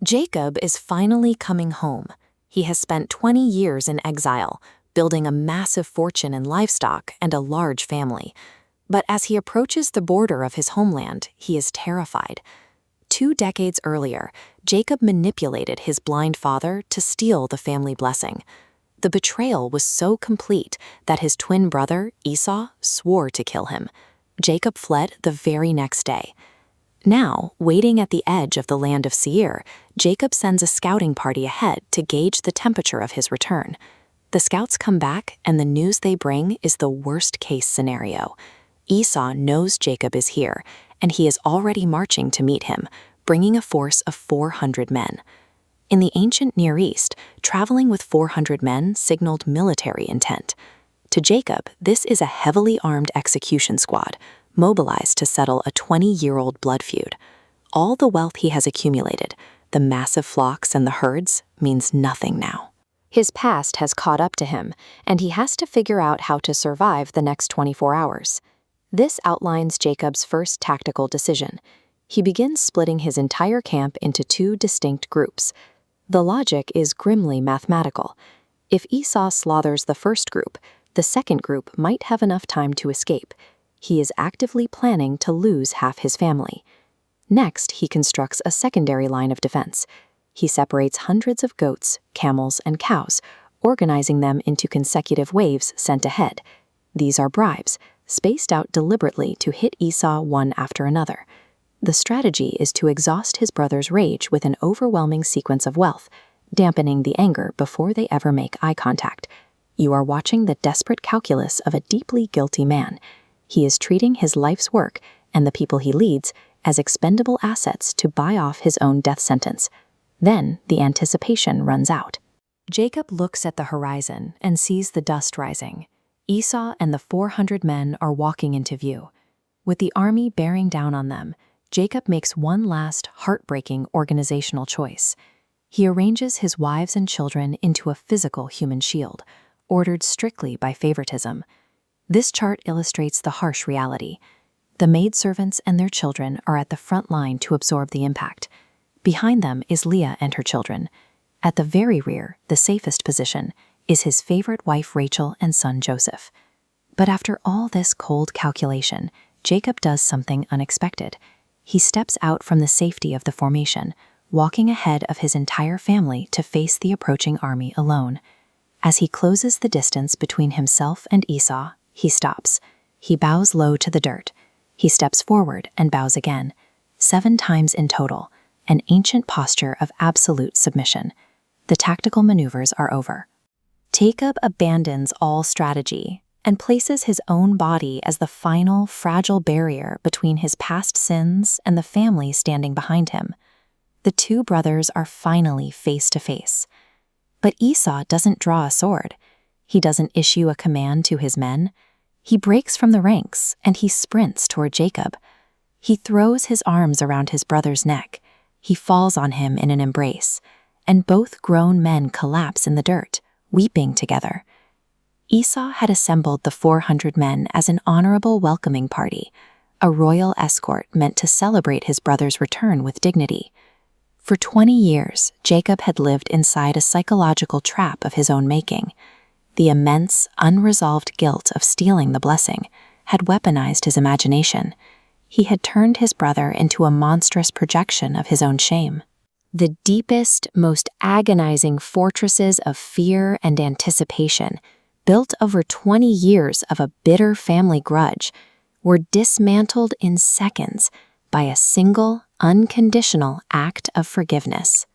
Jacob is finally coming home. He has spent 20 years in exile, building a massive fortune in livestock and a large family. But as he approaches the border of his homeland, he is terrified. 2 decades earlier, Jacob manipulated his blind father to steal the family blessing. The betrayal was so complete that his twin brother, Esau, swore to kill him. Jacob fled the very next day. Now, waiting at the edge of the land of Seir, Jacob sends a scouting party ahead to gauge the temperature of his return. The scouts come back, and the news they bring is the worst-case scenario. Esau knows Jacob is here, and he is already marching to meet him, bringing a force of 400 men. In the ancient Near East, traveling with 400 men signaled military intent. To Jacob, this is a heavily armed execution squad, mobilized to settle a 20-year-old blood feud. All the wealth he has accumulated, the massive flocks and the herds, means nothing now. His past has caught up to him, and he has to figure out how to survive the next 24 hours. This outlines Jacob's first tactical decision. He begins splitting his entire camp into 2 distinct groups. The logic is grimly mathematical. If Esau slaughters the first group, the second group might have enough time to escape. He is actively planning to lose half his family. Next, he constructs a secondary line of defense. He separates hundreds of goats, camels, and cows, organizing them into consecutive waves sent ahead. These are bribes, spaced out deliberately to hit Esau one after another. The strategy is to exhaust his brother's rage with an overwhelming sequence of wealth, dampening the anger before they ever make eye contact. You are watching the desperate calculus of a deeply guilty man. He is treating his life's work and the people he leads as expendable assets to buy off his own death sentence. Then the anticipation runs out. Jacob looks at the horizon and sees the dust rising. Esau and the 400 men are walking into view. With the army bearing down on them, Jacob makes one last heartbreaking organizational choice. He arranges his wives and children into a physical human shield, ordered strictly by favoritism. This chart illustrates the harsh reality. The maidservants and their children are at the front line to absorb the impact. Behind them is Leah and her children. At the very rear, the safest position, is his favorite wife Rachel and son Joseph. But after all this cold calculation, Jacob does something unexpected. He steps out from the safety of the formation, walking ahead of his entire family to face the approaching army alone. As he closes the distance between himself and Esau, he stops. He bows low to the dirt. He steps forward and bows again, 7 times in total, an ancient posture of absolute submission. The tactical maneuvers are over. Jacob abandons all strategy and places his own body as the final, fragile barrier between his past sins and the family standing behind him. The 2 brothers are finally face to face. But Esau doesn't draw a sword. He doesn't issue a command to his men. He breaks from the ranks and he sprints toward Jacob. He throws his arms around his brother's neck. He falls on him in an embrace, and both grown men collapse in the dirt, weeping together. Esau had assembled the 400 men as an honorable welcoming party, a royal escort meant to celebrate his brother's return with dignity. For 20 years, Jacob had lived inside a psychological trap of his own making. The immense, unresolved guilt of stealing the blessing had weaponized his imagination. He had turned his brother into a monstrous projection of his own shame. The deepest, most agonizing fortresses of fear and anticipation, built over 20 years of a bitter family grudge, were dismantled in seconds by a single, unconditional act of forgiveness.